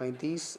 35।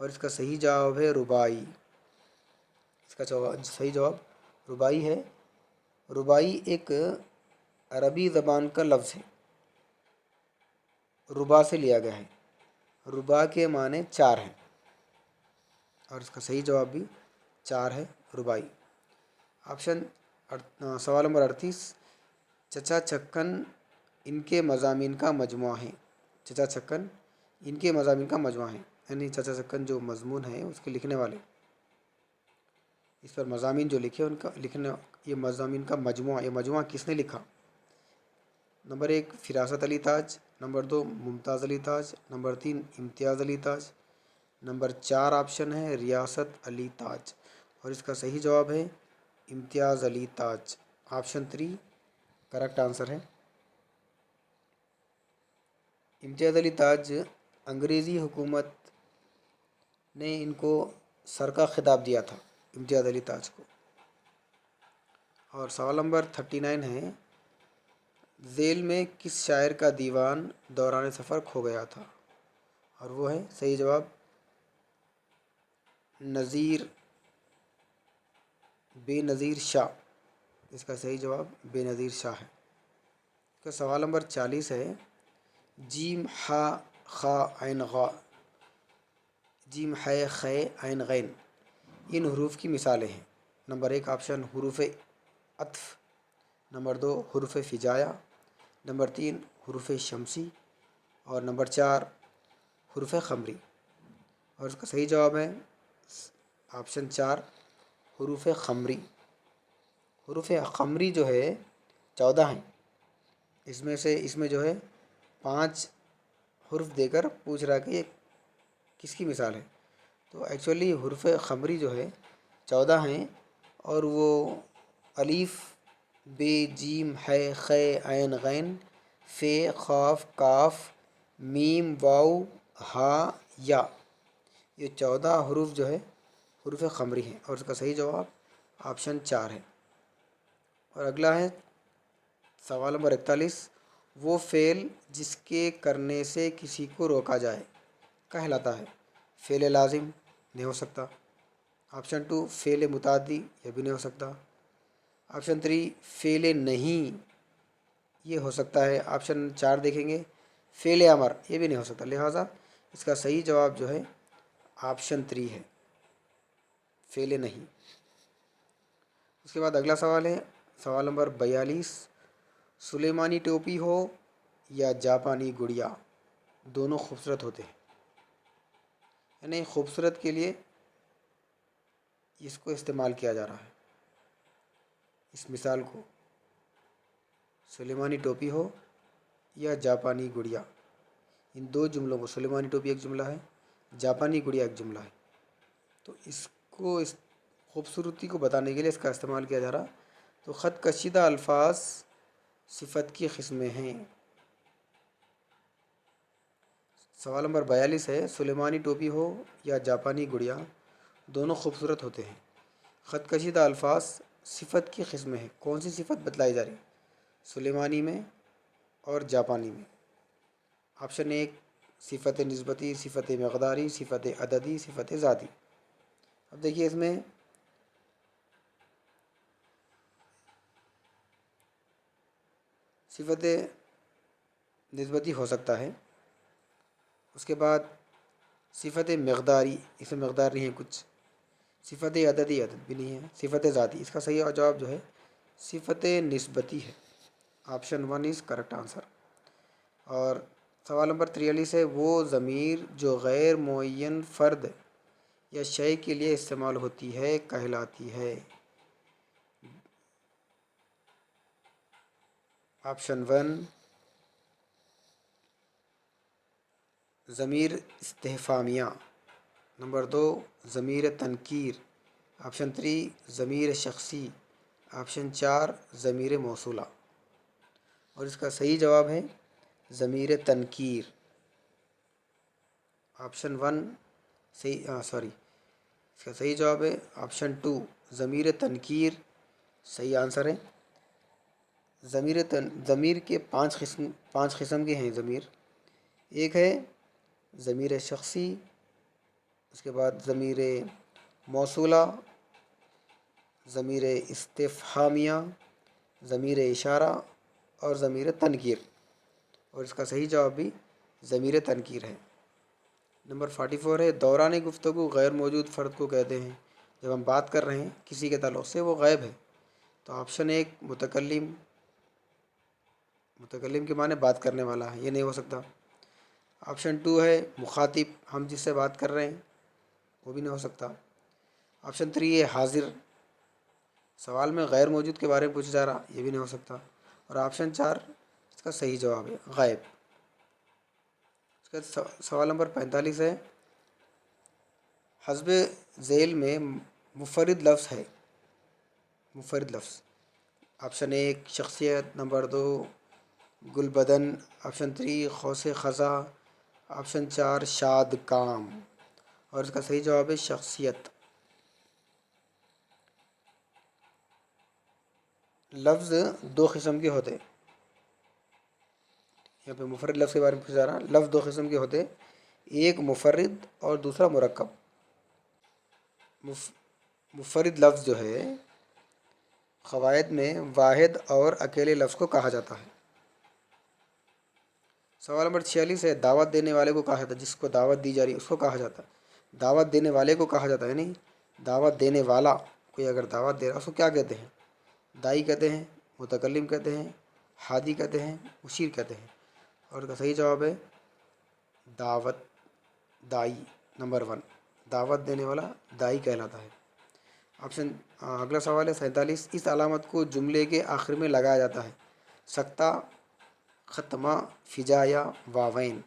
اور اس کا صحیح جواب ہے ربائی۔ اس کا صحیح جواب ربائی ہے۔ ربائی ایک عربی زبان کا لفظ ہے، ربا سے لیا گیا ہے۔ ربا کے معنی چار ہیں، اور اس کا صحیح جواب بھی چار ہے، ربائی۔ سوال نمبر 38، چچا چھکن ان کے مضامین کا مجموعہ ہے۔ چچا چھکن ان کے مضامین کا مجموعہ ہے، یعنی چچا چھکن جو مضمون ہے اس کے لکھنے والے، اس پر مضامین جو لکھے ان کا لکھنا، یہ مضامین کا مجموعہ، یہ مجموعہ کس نے لکھا؟ نمبر 1 فراست علی تاج، نمبر 2 ممتاز علی تاج، نمبر 3 امتیاز علی تاج، نمبر 4 آپشن ہے ریاست علی تاج، اور اس کا صحیح جواب ہے امتیاز علی تاج۔ آپشن 3 کریکٹ آنسر ہے۔ امتیاز علی تاج انگریزی حکومت نے ان کو سر کا خطاب دیا تھا، امتیاز علی تاج کو۔ اور سوال نمبر 39 ہے، ذیل میں کس شاعر کا دیوان دوران سفر کھو گیا تھا؟ اور وہ ہے صحیح جواب نظیر، بے نظیر شاہ۔ اس کا صحیح جواب بے نظیر شاہ ہے۔ اس کا سوال نمبر 40 ہے، جیم ح خ عین غ، جیم ح خ عین غین ان حروف کی مثالیں ہیں۔ نمبر 1 آپشن حروف عطف، نمبر 2 حروف فجایا، نمبر 3 حروف شمسی، اور نمبر 4 حروف خمری، اور اس کا صحیح جواب ہے آپشن 4 حروف خمری۔ حروف خمری جو ہے 14 ہیں، اس میں جو ہے 5 حرف دے کر پوچھ رہا کہ یہ کس کی مثال ہے، تو ایکچولی حروف خمری جو ہے 14 ہیں، اور وہ الف، بے، جیم، ح، خ، عین، غین، ف، قاف، کاف، میم، واو، ہا، یا، یہ 14 حروف جو ہے حروف خمری ہیں، اور اس کا صحیح جواب آپشن 4 ہے۔ اور اگلا ہے سوال نمبر 41، وہ فعل جس کے کرنے سے کسی کو روکا جائے کہلاتا ہے؟ فعل لازم نہیں ہو سکتا، آپشن 2 فعل متعدی، یہ بھی نہیں ہو سکتا، آپشن 3 فعل نہیں، یہ ہو سکتا ہے، آپشن 4 دیکھیں گے فعل امر، یہ بھی نہیں ہو سکتا، لہٰذا اس کا صحیح جواب جو ہے آپشن 3 ہے، فعل نہیں۔ اس کے بعد اگلا سوال ہے سوال نمبر 42، سلیمانی ٹوپی ہو یا جاپانی گڑیا دونوں خوبصورت ہوتے ہیں، یعنی خوبصورت کے لیے اس کو استعمال کیا جا رہا ہے، اس مثال کو، سلیمانی ٹوپی ہو یا جاپانی گڑیا، ان دو جملوں کو، سلیمانی ٹوپی ایک جملہ ہے، جاپانی گڑیا ایک جملہ ہے، تو اس کو اس خوبصورتی کو بتانے کے لیے اس کا استعمال کیا جا رہا، تو خط کشیدہ الفاظ صفت کی قسمیں ہیں۔ سوال نمبر 42 ہے، سلیمانی ٹوپی ہو یا جاپانی گڑیا دونوں خوبصورت ہوتے ہیں، خط کشیدہ الفاظ صفت کی قسمیں ہیں، کون سی صفت بتلائی جا رہی؟ سلیمانی میں اور جاپانی میں۔ آپشن 1 صفت نسبتی، صفت مقداری، صفت عددی، صفت ذاتی۔ اب دیکھیے اس میں صفت نسبتی ہو سکتا ہے، اس کے بعد صفت مقداری، اس میں مقدار نہیں ہے کچھ، صفت عددی، عدد بھی نہیں ہے، صفت ذاتی، اس کا صحیح جواب جو ہے صفت نسبتی ہے، آپشن 1 از کریکٹ آنسر۔ اور سوال نمبر 43 ہے، وہ ضمیر جو غیر معین فرد یا شے کے لیے استعمال ہوتی ہے کہلاتی ہے؟ آپشن 1 ضمیر استفہامیہ، نمبر 2 ضمیر تنکیر، آپشن 3 ضمیر شخصی، آپشن 4 ضمیر موصولہ، اور اس کا صحیح جواب ہے ضمیر تنکیر، آپشن 1 اس کا صحیح جواب ہے آپشن 2 ضمیر تنکیر، صحیح آنسر ہے۔ ضمیر کے پانچ قسم کے ہیں ضمیر، ایک ہے ضمیر شخصی، اس کے بعد ضمیر موصولہ، ضمیر استفہامیہ، ضمیر اشارہ اور ضمیر تنکیر، اور اس کا صحیح جواب بھی ضمیر تنکیر ہے۔ نمبر 44 ہے دوران گفتگو غیر موجود فرد کو کہتے ہیں۔ جب ہم بات کر رہے ہیں کسی کے تعلق سے، وہ غائب ہے، تو آپشن ایک متکلم، متکلم کے معنی بات کرنے والا ہے، یہ نہیں ہو سکتا۔ آپشن 2 ہے مخاطب، ہم جس سے بات کر رہے ہیں، وہ بھی نہیں ہو سکتا۔ آپشن 3 ہے حاضر، سوال میں غیر موجود کے بارے میں پوچھا جا رہا، یہ بھی نہیں ہو سکتا۔ اور آپشن 4 اس کا صحیح جواب ہے غائب۔ اس کا سوال نمبر 45 ہے حسب ذیل میں منفرد لفظ ہے، منفرد لفظ۔ آپشن 1 شخصیت، نمبر 2 گل بدن، آپشن 3 قوس خزاں، آپشن 4 شاد کام، اور اس کا صحیح جواب ہے شخصیت۔ لفظ دو قسم کے ہوتے، یہاں پہ مفرد لفظ کے بارے میں پوچھا جا رہا، لفظ دو قسم کے ہوتے، ایک مفرد اور دوسرا مرکب۔ مفرد لفظ جو ہے قواعد میں واحد اور اکیلے لفظ کو کہا جاتا ہے۔ سوال نمبر 46 ہے دعوت دینے والے کو کہا جاتا ہے، جس کو دعوت دی جا رہی ہے اس کو کہا جاتا ہے، دعوت دینے والے کو کہا جاتا ہے نہیں، دعوت دینے والا، کوئی اگر دعوت دے رہا ہے اس کو کیا کہتے ہیں؟ دائی کہتے ہیں، متکلم کہتے ہیں، ہادی کہتے ہیں، مشیر کہتے ہیں، اور اس کا صحیح جواب ہے دعوت، دائی، نمبر 1، دعوت دینے والا دائی کہلاتا ہے۔ اگلا سوال ہے 47، اس علامت کو جملے کے آخر میں لگایا جاتا ہے، سکتہ، ختمہ، فجا یا واوین،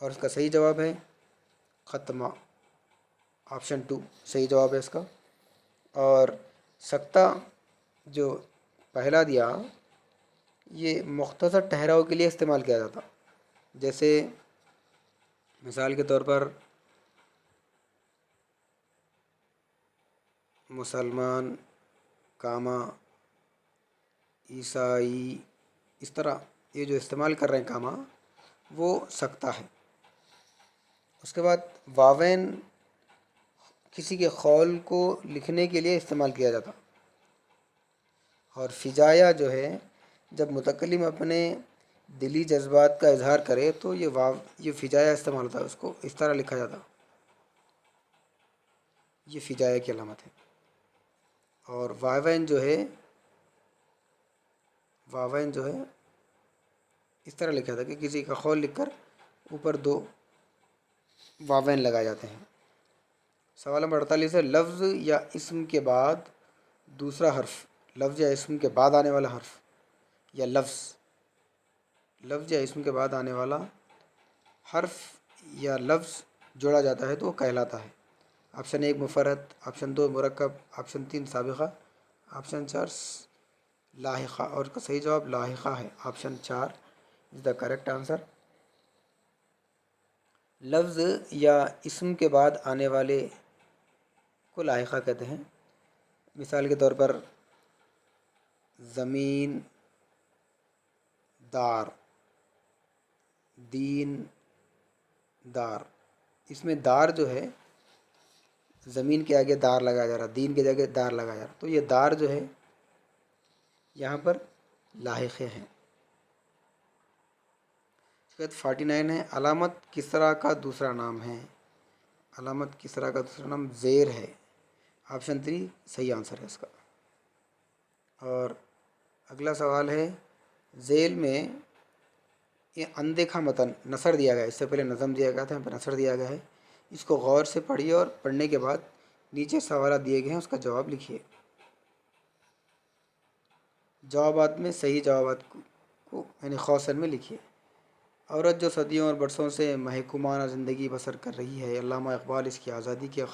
اور اس کا صحیح جواب ہے ختمہ، آپشن 2 صحیح جواب ہے اس کا۔ اور سکتہ جو پہلا دیا یہ مختصر ٹھہراؤ کے لیے استعمال کیا جاتا، جیسے مثال کے طور پر مسلمان، کاما، عیسائی، اس طرح یہ جو استعمال کر رہے ہیں کاما وہ سکتہ ہے۔ اس کے بعد واوین کسی کے قول کو لکھنے کے لیے استعمال کیا جاتا، اور فجایا جو ہے جب متکلم اپنے دلی جذبات کا اظہار کرے تو یہ فجایا استعمال ہوتا ہے، اس کو اس طرح لکھا جاتا، یہ فجایا کی علامت ہے۔ اور واوین جو ہے اس طرح لکھا تھا کہ کسی کا قول لکھ کر اوپر 2 واوین لگائے جاتے ہیں۔ سوال نمبر 48 ہے لفظ یا اسم کے بعد دوسرا حرف، لفظ یا اسم کے بعد آنے والا حرف یا لفظ یا اسم کے بعد آنے والا حرف یا لفظ جوڑا جاتا ہے تو وہ کہلاتا ہے۔ آپشن 1 مفرد، آپشن 2 مرکب، آپشن 3 سابقہ، آپشن 4 لاحقہ، اور اس کا صحیح جواب لاحقہ ہے، option 4 is the correct answer. لفظ یا اسم کے بعد آنے والے کو لاحقہ کہتے ہیں۔ مثال کے طور پر زمین، دار، دین، دار، اس میں دار جو ہے زمین کے آگے دار لگایا جا رہا، دین کے جگہ دار لگایا جا رہا، تو یہ دار جو ہے یہاں پر لاحقے ہیں۔ اس کے بعد 49 ہے علامت کسرا کا دوسرا نام ہے، علامت کسرا کا دوسرا نام زیر ہے، آپشن 3 صحیح آنسر ہے اس کا۔ اور اگلا سوال ہے ذیل میں یہ اندیکھا متن نثر دیا گیا ہے، اس سے پہلے نظم دیا گیا تھا، یہاں پہ نثر دیا گیا ہے، اس کو غور سے پڑھیے اور پڑھنے کے بعد نیچے سوالات دیے گئے ہیں اس کا جواب لکھیے۔ جوابات میں صحیح جوابات کو یعنی خوصن میں لکھیے۔ عورت جو صدیوں اور برسوں سے محکومانہ زندگی بسر کر رہی ہے، علامہ اقبال اس کی آزادی کے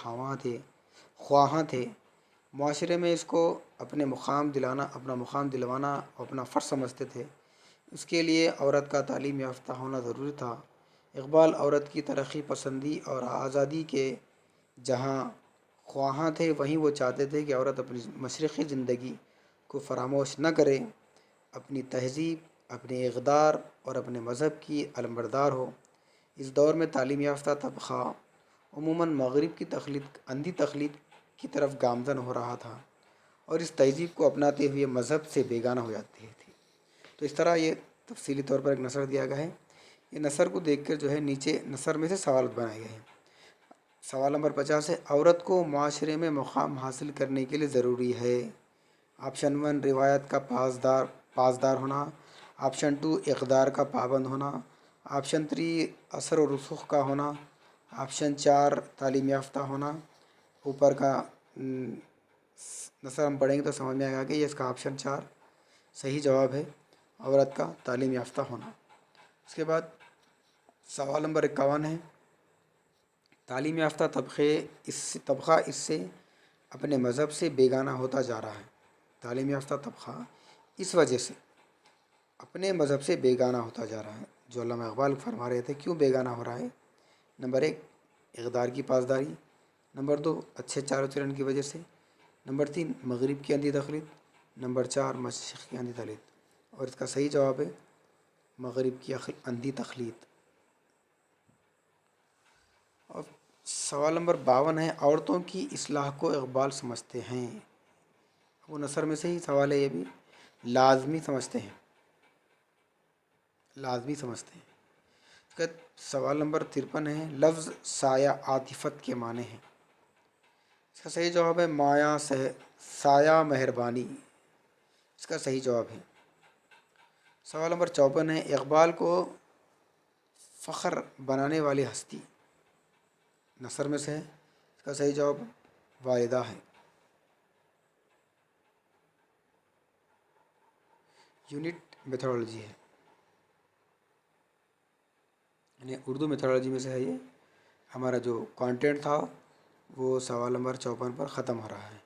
خواہاں تھے، معاشرے میں اس کو اپنا مقام دلوانا اپنا فرض سمجھتے تھے، اس کے لیے عورت کا تعلیم یافتہ ہونا ضروری تھا۔ اقبال عورت کی ترقی پسندی اور آزادی کے جہاں خواہاں تھے، وہیں وہ چاہتے تھے کہ عورت اپنی مشرقی زندگی کو فراموش نہ کرے، اپنی تہذیب، اپنے اقدار اور اپنے مذہب کی علمبردار ہو۔ اس دور میں تعلیم یافتہ طبقہ عموماً مغرب کی تخلیق اندھی تخلیق کی طرف گامزن ہو رہا تھا اور اس تہذیب کو اپناتے ہوئے مذہب سے بیگانہ ہو جاتی تھی۔ تو اس طرح یہ تفصیلی طور پر ایک نثر دیا گیا ہے۔ یہ نثر کو دیکھ کر جو ہے نیچے نثر میں سے سوال بنائے گئے ہیں۔ سوال نمبر 50 ہے، عورت کو معاشرے میں مقام حاصل کرنے کے لیے ضروری ہے۔ آپشن 1 روایت کا پاسدار ہونا، آپشن 2 اقدار کا پابند ہونا، آپشن 3 اثر و رسوخ کا ہونا، آپشن 4 تعلیم یافتہ ہونا۔ اوپر کا نثر ہم پڑھیں گے تو سمجھ میں آئے گا کہ یہ اس کا آپشن 4 صحیح جواب ہے، عورت کا تعلیم یافتہ ہونا۔ اس کے بعد سوال نمبر 51 ہے، تعلیم یافتہ طبقہ اس سے اپنے مذہب سے بیگانہ ہوتا جا رہا ہے۔ تعلیم یافتہ طبقہ اس وجہ سے اپنے مذہب سے بیگانہ ہوتا جا رہا ہے، جو علامہ اقبال فرما رہے تھے کیوں بیگانہ ہو رہا ہے۔ نمبر 1 اقدار کی پاسداری، نمبر 2 اچھے چال و چلن کی وجہ سے، نمبر 3 مغرب کی اندھی تخلیق، نمبر 4 مشرق کی اندھی تخلیق۔ اور اس کا صحیح جواب ہے مغرب کی اندھی تخلیق۔ اور سوال نمبر 52 ہے، عورتوں کی اصلاح کو اقبال سمجھتے ہیں۔ وہ نثر میں سے ہی سوال ہے، یہ بھی لازمی سمجھتے ہیں، لازمی سمجھتے ہیں۔ اس کا سوال نمبر 53 ہے، لفظ سایہ عاطفت کے معنی ہیں۔ اس کا صحیح جواب ہے مایا سایہ مہربانی، اس کا صحیح جواب ہے۔ سوال نمبر 54 ہے، اقبال کو فخر بنانے والی ہستی نثر میں سے ہے۔ اس کا صحیح جواب والدہ ہے۔ یونٹ میتھڈالوجی ہے، یعنی اردو میتھڈالوجی میں سے ہے۔ یہ ہمارا جو کانٹینٹ تھا وہ سوال نمبر 54 پر ختم ہو رہا ہے۔